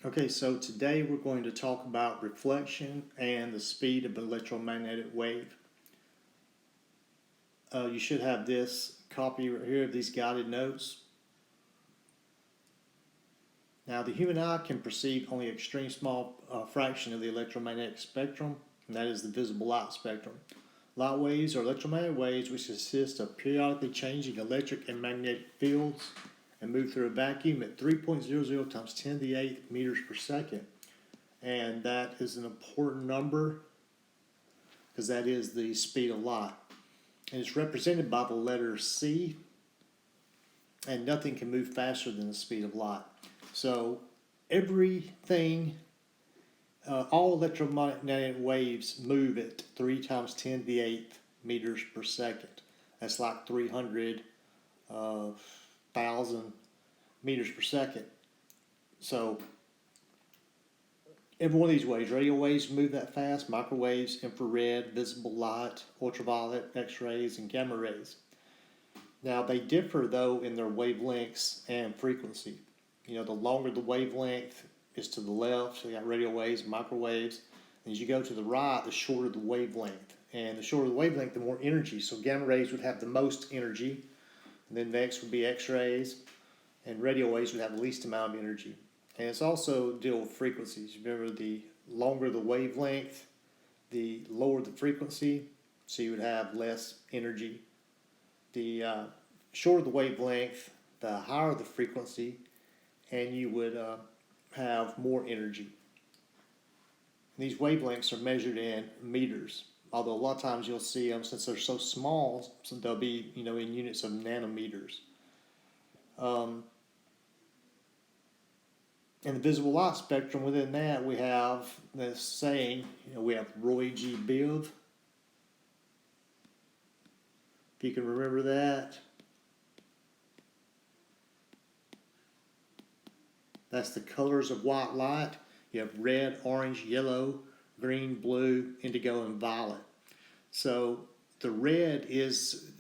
Okay, so today we're going to talk about reflection and the speed of an electromagnetic wave. You should have this copy right here of these guided notes. Now, the human eye can perceive only an extreme small fraction of the electromagnetic spectrum, and that is the visible light spectrum. Light waves are electromagnetic waves which consist of periodically changing electric and magnetic fields and move through a vacuum at 3.00 times 10 to the 8th meters per second. And that is an important number because that is the speed of light. And it's represented by the letter C, and nothing can move faster than the speed of light. So everything, all electromagnetic waves move at 3 times 10 to the 8th meters per second. That's like 300,000 meters per second. So every one of these waves, radio waves move that fast, microwaves, infrared, visible light, ultraviolet, X-rays, and gamma rays. Now they differ though in their wavelengths and frequency. The longer the wavelength is to the left, so you got radio waves, microwaves. And as you go to the right, the shorter the wavelength. And the shorter the wavelength, the more energy. So gamma rays would have the most energy. And then next would be X-rays. And radio waves would have the least amount of energy. And it's also deal with frequencies. Remember, the longer the wavelength, the lower the frequency, so you would have less energy. The shorter the wavelength, the higher the frequency, and you would have more energy. And these wavelengths are measured in meters, although a lot of times you'll see them, since they're so small, so they'll be in units of nanometers. In the visible light spectrum, within that we have this saying, we have Roy G. Biv. If you can remember that. That's the colors of white light. You have red, orange, yellow, green, blue, indigo, and violet. So the red is,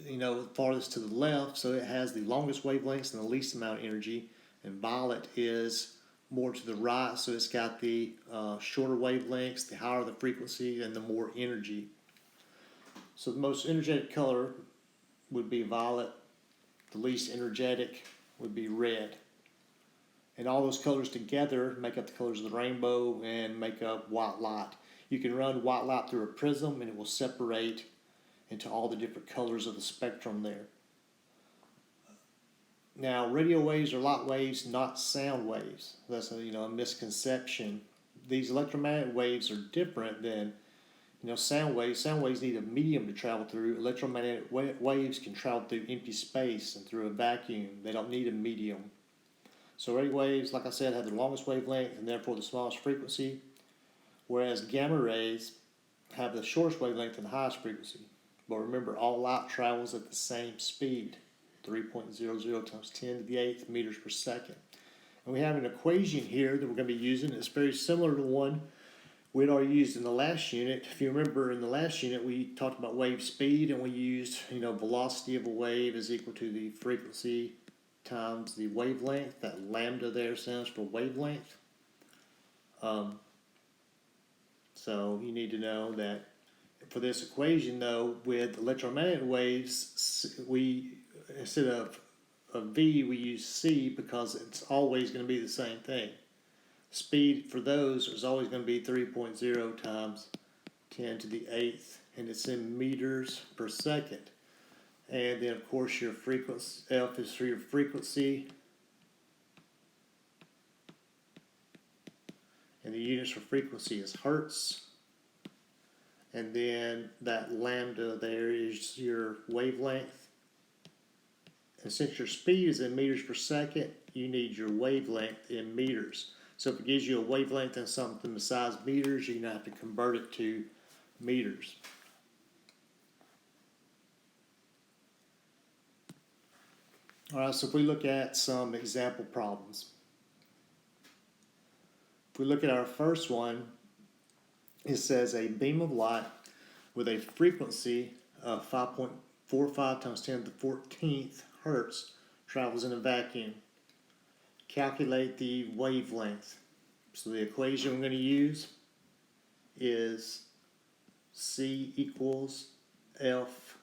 farthest to the left, so it has the longest wavelengths and the least amount of energy. And violet is more to the right, so it's got the shorter wavelengths, the higher the frequency, and the more energy. So the most energetic color would be violet. The least energetic would be red. And all those colors together make up the colors of the rainbow and make up white light. You can run white light through a prism and it will separate into all the different colors of the spectrum there. Now, radio waves are light waves, not sound waves. That's a misconception. These electromagnetic waves are different than sound waves. Sound waves need a medium to travel through. Electromagnetic waves can travel through empty space and through a vacuum. They don't need a medium. So radio waves, like I said, have the longest wavelength and therefore the smallest frequency, whereas gamma rays have the shortest wavelength and the highest frequency. But remember, all light travels at the same speed, 3.00 times 10 to the 8th meters per second. And we have an equation here that we're going to be using. It's very similar to one we'd already used in the last unit. If you remember, in the last unit we talked about wave speed, and we used, velocity of a wave is equal to the frequency times the wavelength. That lambda there stands for wavelength. So you need to know that for this equation, though, with electromagnetic waves, we, instead of a V, we use C because it's always going to be the same thing. Speed for those is always going to be 3.0 times 10 to the 8th, and it's in meters per second. And then, of course, your frequency, F is for your frequency. And the units for frequency is hertz. And then that lambda there is your wavelength. And since your speed is in meters per second, you need your wavelength in meters. So if it gives you a wavelength in something besides meters, you're going to have to convert it to meters. All right, so if we look at some example problems. If we look at our first one, it says a beam of light with a frequency of 5.45 times 10 to the 14th hertz travels in a vacuum. Calculate the wavelength. So the equation I'm going to use is C equals F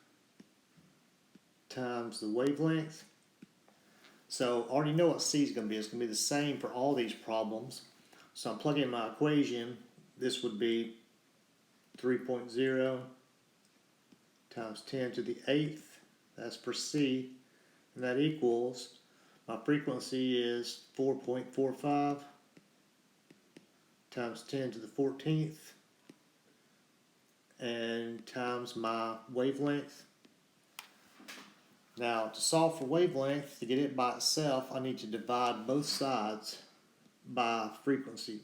times the wavelength. So I already know what C is going to be. It's going to be the same for all these problems. So I'm plugging in my equation. This would be 3.0 times 10 to the 8th. That's for C. And that equals, my frequency is 4.45 times 10 to the 14th. And times my wavelength. Now, to solve for wavelength, to get it by itself, I need to divide both sides by frequency.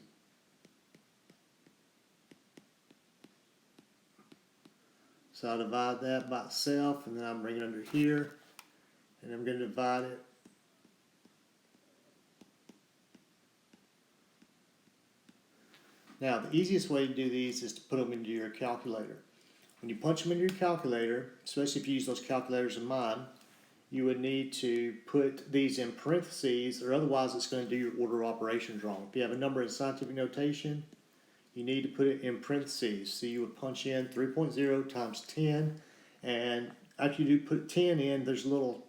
So I'll divide that by itself, and then I'm bringing it under here, and I'm going to divide it. Now, the easiest way to do these is to put them into your calculator. When you punch them into your calculator, especially if you use those calculators in mine, you would need to put these in parentheses, or otherwise it's going to do your order of operations wrong. If you have a number in scientific notation, you need to put it in parentheses. So you would punch in 3.0 times 10, and after you do put 10 in, there's a little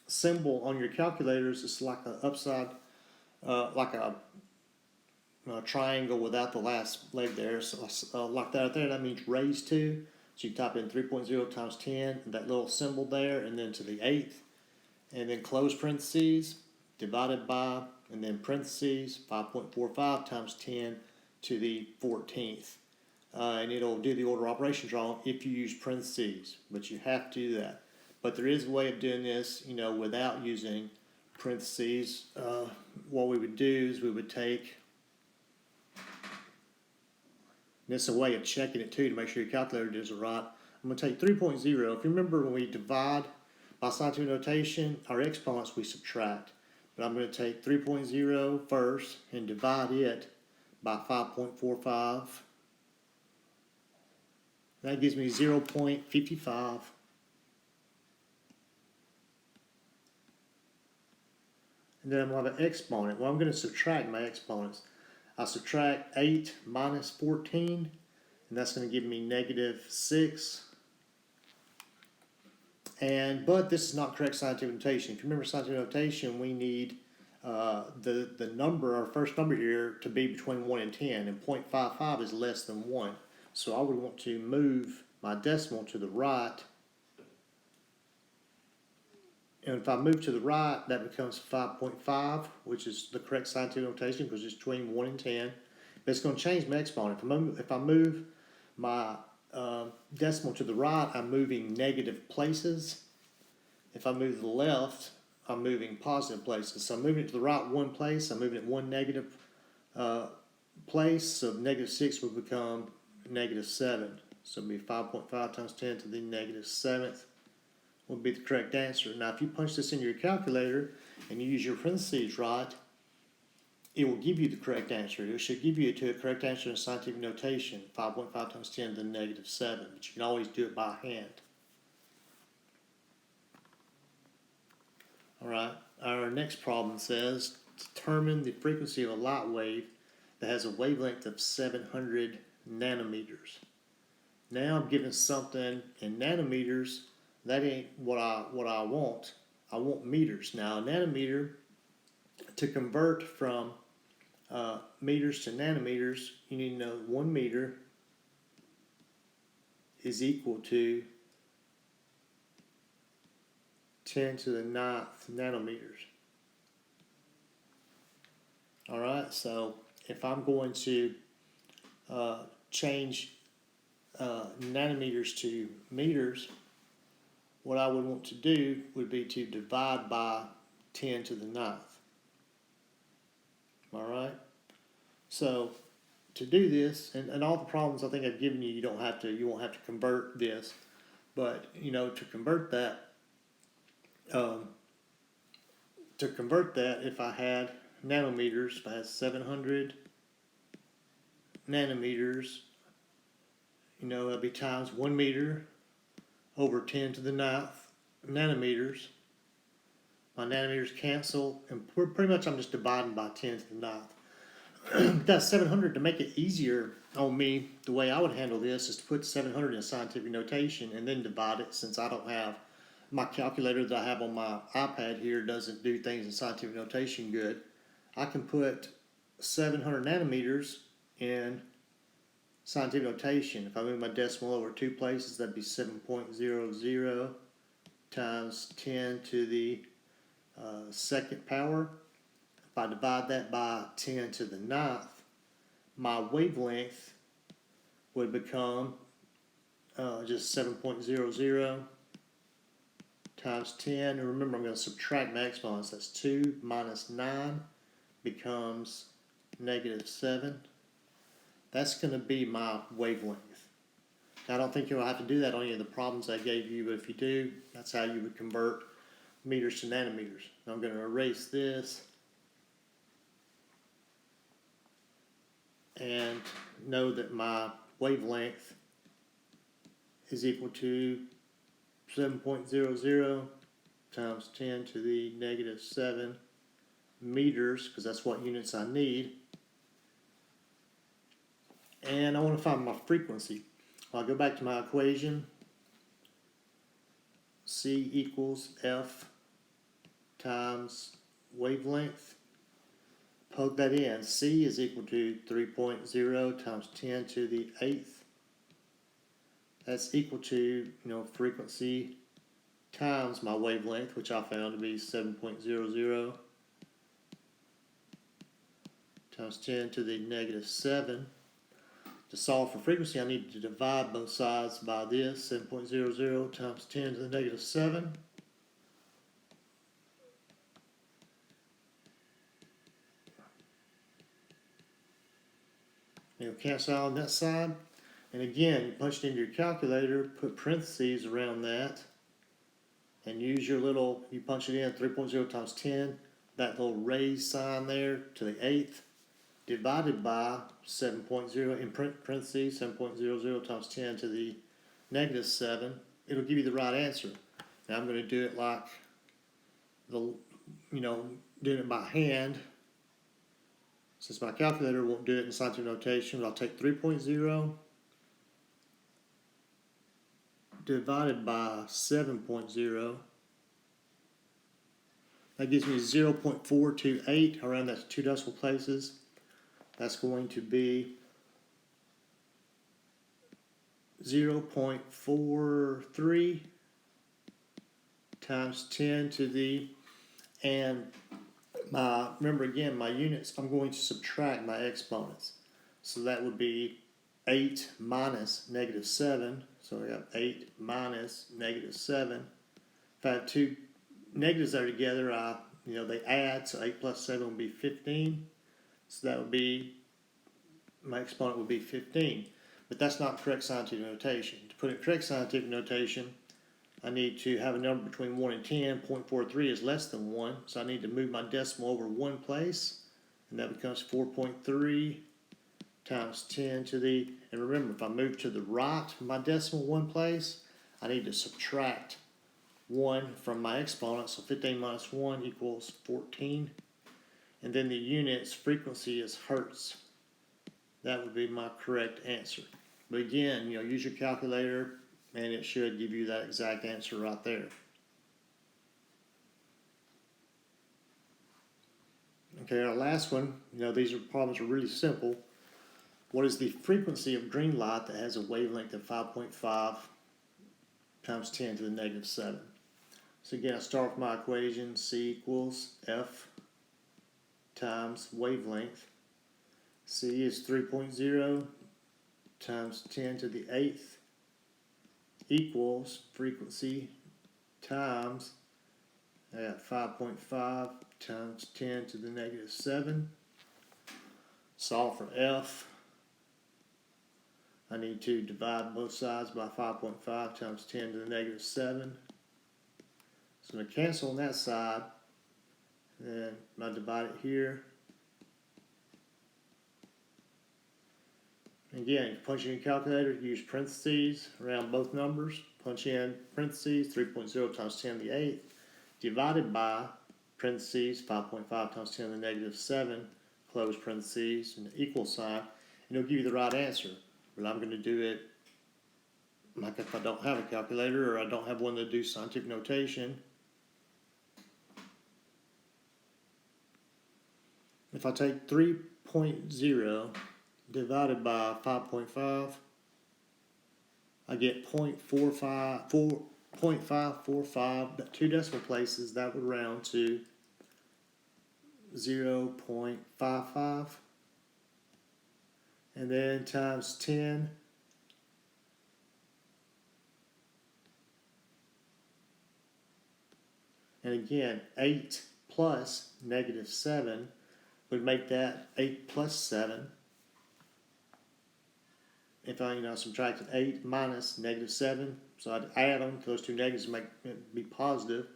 symbol on your calculators. It's like an upside, like a triangle without the last leg there. So like that there, that means raised to. So you type in 3.0 times 10, that little symbol there, and then to the 8th, and then close parentheses, divided by, and then parentheses, 5.45 times 10 to the 14th. And it'll do the order of operations wrong if you use parentheses, but you have to do that. But there is a way of doing this, without using parentheses. What we would do is we would take, and it's a way of checking it too to make sure your calculator does it right. I'm going to take 3.0. If you remember, when we divide by scientific notation, our exponents we subtract. But I'm going to take 3.0 first and divide it by 5.45. That gives me 0.55. And then I'm going to have an exponent. Well, I'm going to subtract my exponents. I subtract 8 minus 14, and that's going to give me negative 6. But this is not correct scientific notation. If you remember scientific notation, we need the number, our first number here, to be between 1 and 10, and 0.55 is less than 1. So I would want to move my decimal to the right. And if I move to the right, that becomes 5.5, which is the correct scientific notation because it's between 1 and 10. But it's going to change my exponent. If I move my decimal to the right, I'm moving negative places. If I move to the left, I'm moving positive places. So I'm moving it to the right one place. I'm moving it one negative place. So negative 6 would become negative 7. So it would be 5.5 times 10 to the negative 7th. Would be the correct answer. Now, if you punch this in your calculator and you use your parentheses right, it will give you the correct answer. It should give you a correct answer in scientific notation, 5.5 times 10 to the negative 7. But you can always do it by hand. All right. Our next problem says, determine the frequency of a light wave that has a wavelength of 700 nanometers. Now I'm given something in nanometers. That ain't what I want. I want meters. Now, a nanometer, to convert from meters to nanometers, you need to know 1 meter is equal to 10 to the 9th nanometers. All right, so if I'm going to change nanometers to meters, what I would want to do would be to divide by 10 to the 9th. All right? So to do this, and all the problems I think I've given you, you won't have to convert this. But, to convert that, if I had nanometers, if I had 700 nanometers, that'd be times 1 meter over 10 to the 9th nanometers. My nanometers cancel, and pretty much I'm just dividing by 10 to the 9th. That 700, to make it easier on me, the way I would handle this is to put 700 in scientific notation and then divide it, since I don't have my calculator that I have on my iPad here doesn't do things in scientific notation good. I can put 700 nanometers in scientific notation. If I move my decimal over 2 places, that'd be 7.00 times 10 to the second power. If I divide that by 10 to the ninth, my wavelength would become just 7.00 times 10. And remember, I'm going to subtract my exponents. That's 2 minus 9 becomes -7. That's going to be my wavelength. Now, I don't think you'll have to do that on any of the problems I gave you, but if you do, that's how you would convert meters to nanometers. Now I'm going to erase this and know that my wavelength is equal to 7.00 times 10 to the -7 meters, because that's what units I need. And I want to find my frequency. I'll go back to my equation. C equals F times wavelength. Plug that in. C is equal to 3.0 times 10 to the 8th. That's equal to, frequency times my wavelength, which I found to be 7.00 times 10 to the -7. To solve for frequency, I need to divide both sides by this, 7.00 times 10 to the -7. You'll cancel out on that side. And again, you punch it into your calculator, put parentheses around that, and use your little, you punch it in, 3.0 times 10, that little raised sign there to the 8th, divided by 7.0, in parentheses, 7.00 times 10 to the -7. It'll give you the right answer. Now I'm going to do it like, doing it by hand. Since my calculator won't do it in scientific notation, I'll take 3.0 divided by 7.0. That gives me 0.428. Around that's 2 decimal places. That's going to be 0.43 times 10 to the, and remember again, my units, I'm going to subtract my exponents. So that would be 8 minus -7. So we have 8 minus -7. If I have two negatives that are together, they add, so 8 plus 7 would be 15. So that would be, my exponent would be 15. But that's not correct scientific notation. To put it in correct scientific notation, I need to have a number between 1 and 10. 0.43 is less than 1, so I need to move my decimal over 1 place, and that becomes 4.3 times 10 to the, and remember, if I move to the right my decimal 1 place, I need to subtract 1 from my exponent, so 15 minus 1 equals 14. And then the unit's frequency is hertz. That would be my correct answer. But again, use your calculator, and it should give you that exact answer right there. Okay, our last one, these problems are really simple. What is the frequency of green light that has a wavelength of 5.5 times 10 to the -7? So again, I start with my equation. C equals F times wavelength. C is 3.0 times 10 to the 8th equals frequency times 5.5 times 10 to the -7. Solve for F. I need to divide both sides by 5.5 times 10 to the -7. So I'm going to cancel on that side. Then I divide it here. Again, you punch in your calculator, use parentheses around both numbers. Punch in parentheses, 3.0 times 10 to the 8th, divided by parentheses, 5.5 times 10 to the -7. close parentheses, and equal sign, and it'll give you the right answer. But I'm going to do it like if I don't have a calculator or I don't have one to do scientific notation. If I take 3.0 divided by 5.5, I get 0.545, 2 decimal places. That would round to 0.55, and then times 10, and again 8 plus -7 would make that 8 plus 7. If I subtracted 8 minus -7, so I'd add them, those two negatives make it be positive,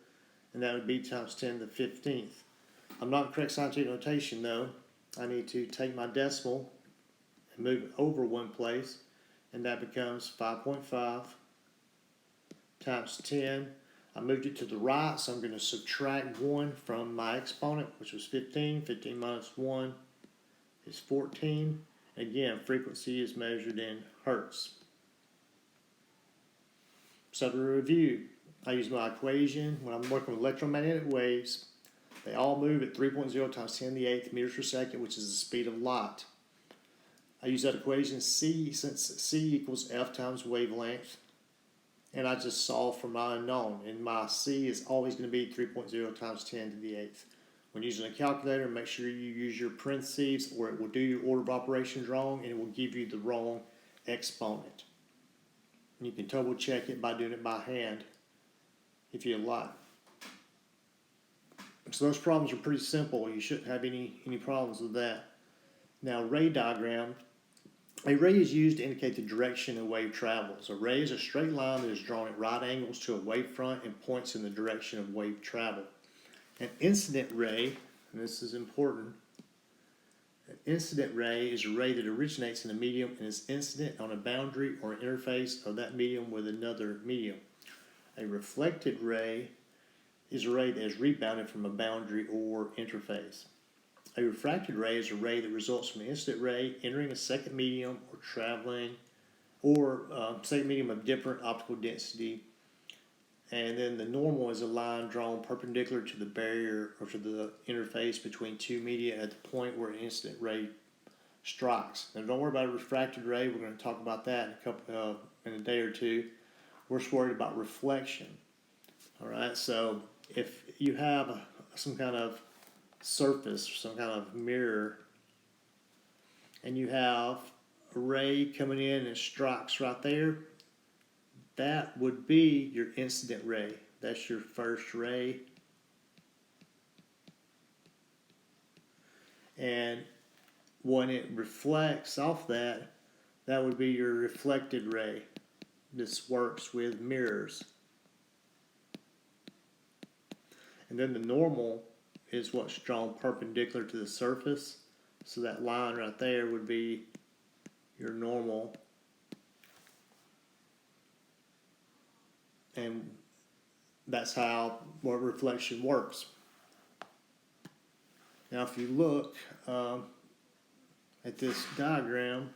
and that would be times 10 to the 15th. I'm not in correct scientific notation though. I need to take my decimal and move it over one place, and that becomes 5.5 times 10. I moved it to the right, so I'm going to subtract 1 from my exponent, which was 15. 15 minus 1 is 14. Again, frequency is measured in hertz. So to review, I use my equation when I'm working with electromagnetic waves. They all move at 3.0 times 10 to the 8th meters per second, which is the speed of light. I use that equation C, since C equals F times wavelength. And I just solve for my unknown. And my C is always going to be 3.0 times 10 to the 8th. When using a calculator, make sure you use your parentheses, or it will do your order of operations wrong and it will give you the wrong exponent. And you can double check it by doing it by hand if you like. So those problems are pretty simple. You shouldn't have any problems with that. Now, ray diagram. A ray is used to indicate the direction a wave travels. A ray is a straight line that is drawn at right angles to a wavefront and points in the direction of wave travel. An incident ray, and this is important, an incident ray is a ray that originates in a medium and is incident on a boundary or interface of that medium with another medium. A reflected ray is a ray that is rebounded from a boundary or interface. A refracted ray is a ray that results from an incident ray entering a second medium or traveling, or second medium of different optical density. And then the normal is a line drawn perpendicular to the barrier or to the interface between two media at the point where an incident ray strikes. Now don't worry about a refracted ray. We're going to talk about that in a day or two. We're just worried about reflection. All right. So if you have some kind of surface, some kind of mirror, and you have a ray coming in and it strikes right there, that would be your incident ray. That's your first ray. And when it reflects off that, that would be your reflected ray. This works with mirrors. And then the normal is what's drawn perpendicular to the surface. So that line right there would be your normal. And that's how reflection works. Now if you look at this diagram,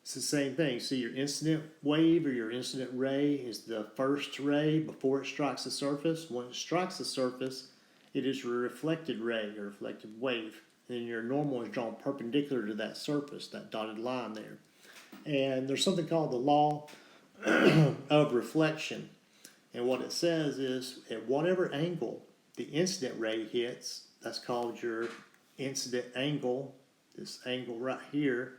it's the same thing. See, your incident wave or your incident ray is the first ray before it strikes the surface. When it strikes the surface, it is a reflected ray or reflected wave. And then your normal is drawn perpendicular to that surface, that dotted line there. And there's something called the law of reflection. And what it says is at whatever angle the incident ray hits, that's called your incident angle, this angle right here.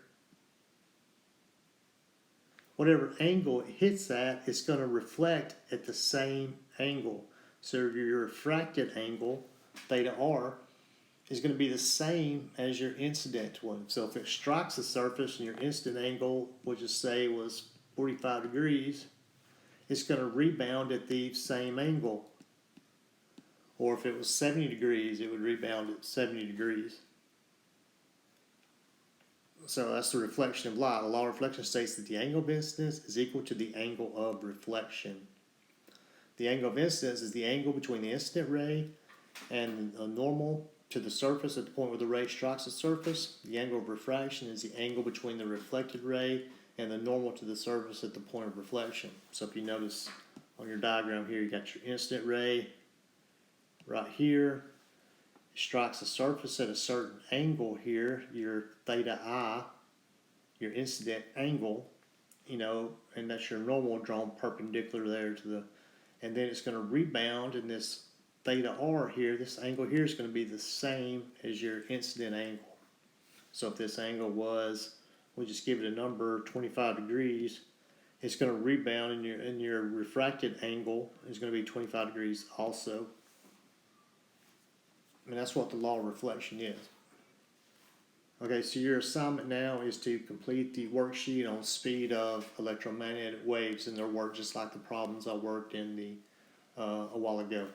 Whatever angle it hits at, it's going to reflect at the same angle. So your refracted angle, theta r, is going to be the same as your incident one. So if it strikes the surface and your incident angle, we'll just say was 45 degrees, it's going to rebound at the same angle. Or if it was 70 degrees, it would rebound at 70 degrees. So that's the reflection of light. The law of reflection states that the angle of incidence is equal to the angle of reflection. The angle of incidence is the angle between the incident ray and a normal to the surface at the point where the ray strikes the surface. The angle of refraction is the angle between the reflected ray and the normal to the surface at the point of reflection. So if you notice on your diagram here, you got your incident ray right here. It strikes the surface at a certain angle here, your theta I, your incident angle, you know, and that's your normal drawn perpendicular there to the, and then it's going to rebound, and this theta R here, this angle here is going to be the same as your incident angle. So if this angle was, we'll just give it a number, 25 degrees, it's going to rebound, and your refracted angle is going to be 25 degrees also. And that's what the law of reflection is. Okay, so your assignment now is to complete the worksheet on speed of electromagnetic waves, and they'll work just like the problems I worked in a while ago.